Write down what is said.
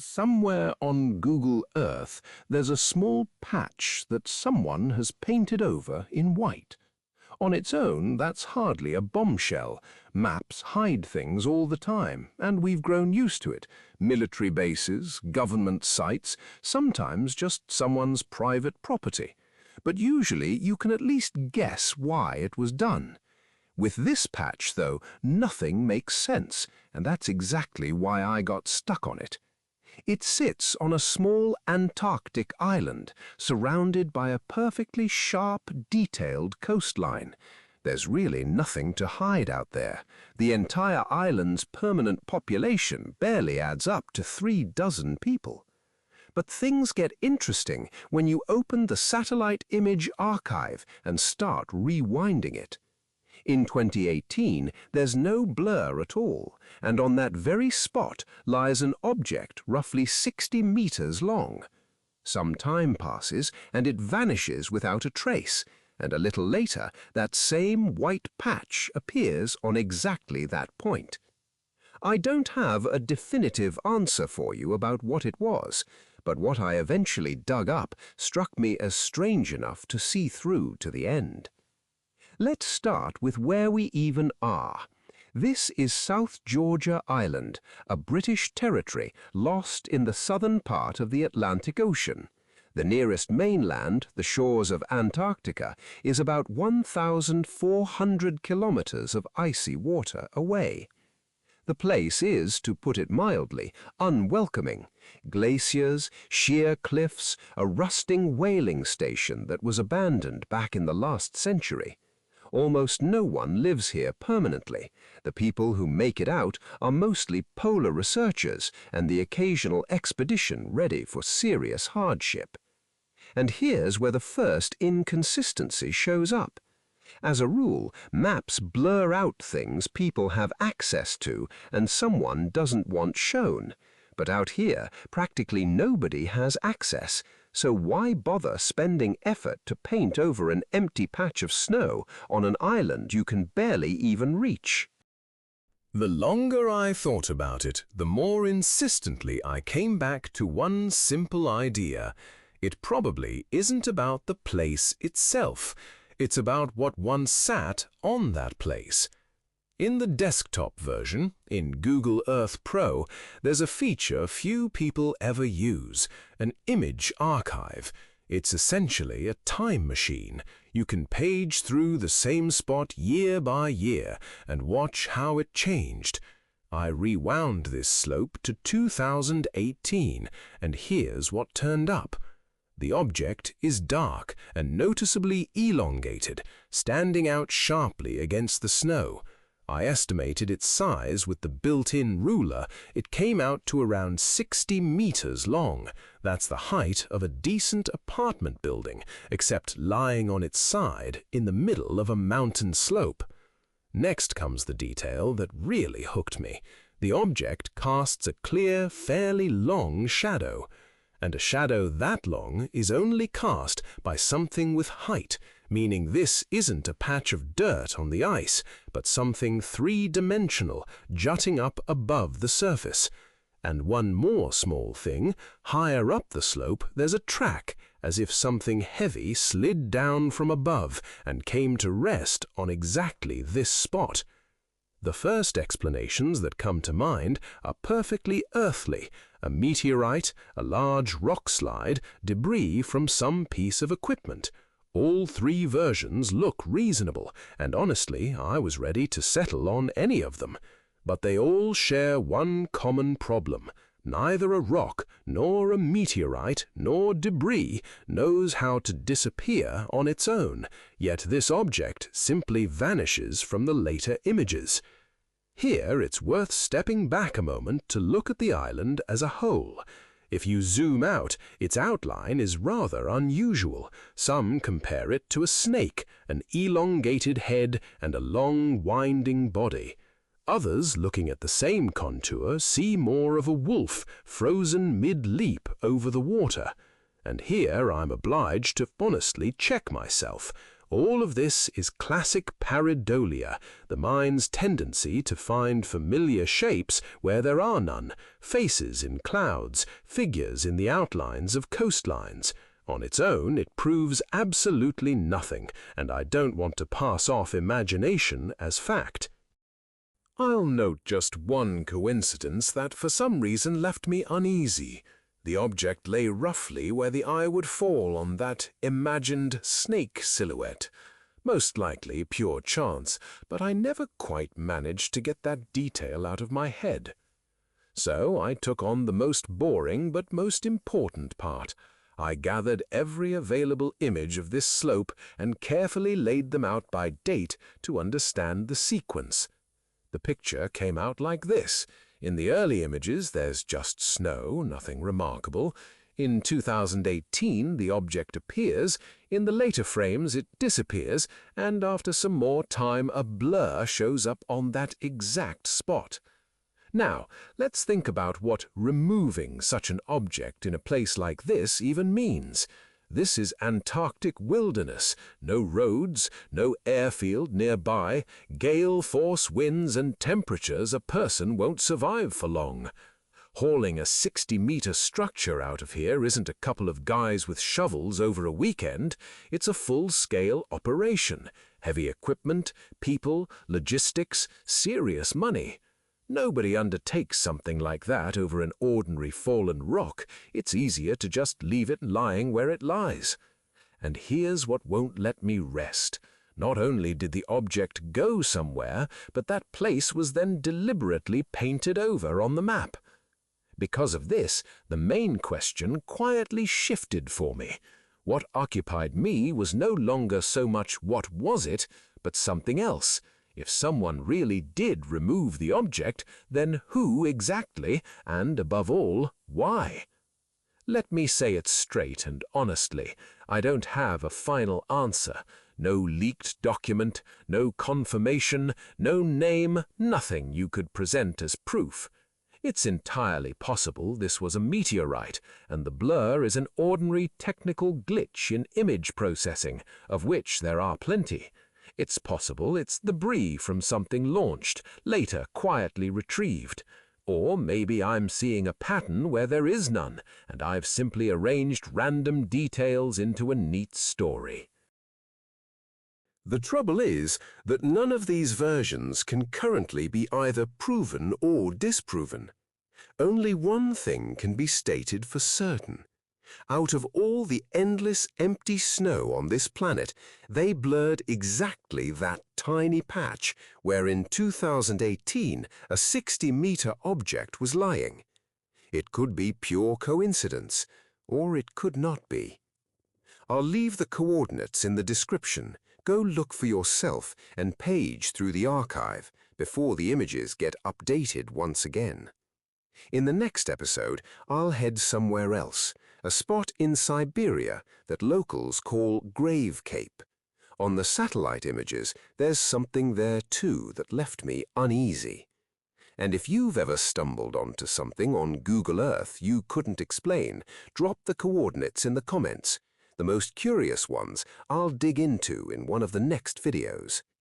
Somewhere on Google Earth, there's a small patch that someone has painted over in white. On its own, that's hardly a bombshell. Maps hide things all the time, and we've grown used to it. Military bases, government sites, sometimes just someone's private property. But usually you can at least guess why it was done. With this patch, though, nothing makes sense, and that's exactly why I got stuck on it. It sits on a small Antarctic island, surrounded by a perfectly sharp, detailed coastline. There's really nothing to hide out there. The entire island's permanent population barely adds up to 36 people. But things get interesting when you open the Satellite Image Archive and start rewinding it. In 2018, there's no blur at all, and on that very spot lies an object roughly 60 meters long. Some time passes, and it vanishes without a trace, and a little later, that same white patch appears on exactly that point. I don't have a definitive answer for you about what it was, but what I eventually dug up struck me as strange enough to see through to the end. Let's start with where we even are. This is South Georgia Island, a British territory lost in the southern part of the Atlantic Ocean. The nearest mainland, the shores of Antarctica, is about 1,400 kilometers of icy water away. The place is, to put it mildly, unwelcoming. Glaciers, sheer cliffs, a rusting whaling station that was abandoned back in the last century. Almost no one lives here permanently. The people who make it out are mostly polar researchers and the occasional expedition ready for serious hardship. And here's where the first inconsistency shows up. As a rule, maps blur out things people have access to and someone doesn't want shown. But out here, practically nobody has access, so why bother spending effort to paint over an empty patch of snow on an island you can barely even reach? The longer I thought about it, the more insistently I came back to one simple idea. It probably isn't about the place itself. It's about what once sat on that place. In the desktop version, in Google Earth Pro, there's a feature few people ever use, an image archive. It's essentially a time machine. You can page through the same spot year by year and watch how it changed. I rewound this slope to 2018, and here's what turned up. The object is dark and noticeably elongated, standing out sharply against the snow. I estimated its size with the built-in ruler. It came out to around 60 meters long. That's the height of a decent apartment building, except lying on its side in the middle of a mountain slope. Next comes the detail that really hooked me. The object casts a clear, fairly long shadow. And a shadow that long is only cast by something with height, meaning this isn't a patch of dirt on the ice, but something three-dimensional jutting up above the surface. And one more small thing, higher up the slope there's a track, as if something heavy slid down from above and came to rest on exactly this spot. The first explanations that come to mind are perfectly earthly: a meteorite, a large rock slide, debris from some piece of equipment. All three versions look reasonable, and honestly, I was ready to settle on any of them. But they all share one common problem. Neither a rock, nor a meteorite, nor debris knows how to disappear on its own, yet this object simply vanishes from the later images. Here it's worth stepping back a moment to look at the island as a whole. If you zoom out, its outline is rather unusual. Some compare it to a snake, an elongated head and a long, winding body. Others, looking at the same contour, see more of a wolf frozen mid-leap over the water. And here I'm obliged to honestly check myself. All of this is classic pareidolia, the mind's tendency to find familiar shapes where there are none, faces in clouds, figures in the outlines of coastlines. On its own, it proves absolutely nothing, and I don't want to pass off imagination as fact. I'll note just one coincidence that for some reason left me uneasy. The object lay roughly where the eye would fall on that imagined snake silhouette. Most likely pure chance, but I never quite managed to get that detail out of my head. So I took on the most boring but most important part. I gathered every available image of this slope and carefully laid them out by date to understand the sequence. The picture came out like this. In the early images, there's just snow, nothing remarkable. In 2018, the object appears. In the later frames, it disappears, and after some more time, a blur shows up on that exact spot. Now, let's think about what removing such an object in a place like this even means. This is Antarctic wilderness, no roads, no airfield nearby, gale force winds and temperatures a person won't survive for long. Hauling a 60-meter structure out of here isn't a couple of guys with shovels over a weekend, it's a full-scale operation. Heavy equipment, people, logistics, serious money. Nobody undertakes something like that over an ordinary fallen rock. It's easier to just leave it lying where it lies. And here's what won't let me rest. Not only did the object go somewhere, but that place was then deliberately painted over on the map. Because of this, the main question quietly shifted for me. What occupied me was no longer so much what was it, but something else. If someone really did remove the object, then who exactly, and above all, why? Let me say it straight and honestly. I don't have a final answer. No leaked document, no confirmation, no name, nothing you could present as proof. It's entirely possible this was a meteorite, and the blur is an ordinary technical glitch in image processing, of which there are plenty. It's possible it's debris from something launched, later quietly retrieved. Or maybe I'm seeing a pattern where there is none, and I've simply arranged random details into a neat story. The trouble is that none of these versions can currently be either proven or disproven. Only one thing can be stated for certain. Out of all the endless empty snow on this planet, they blurred exactly that tiny patch where in 2018 a 60-meter object was lying. It could be pure coincidence, or it could not be. I'll leave the coordinates in the description. Go look for yourself and page through the archive before the images get updated once again. In the next episode, I'll head somewhere else, a spot in Siberia that locals call Grave Cape. On the satellite images, there's something there too that left me uneasy. And if you've ever stumbled onto something on Google Earth you couldn't explain, drop the coordinates in the comments. The most curious ones I'll dig into in one of the next videos.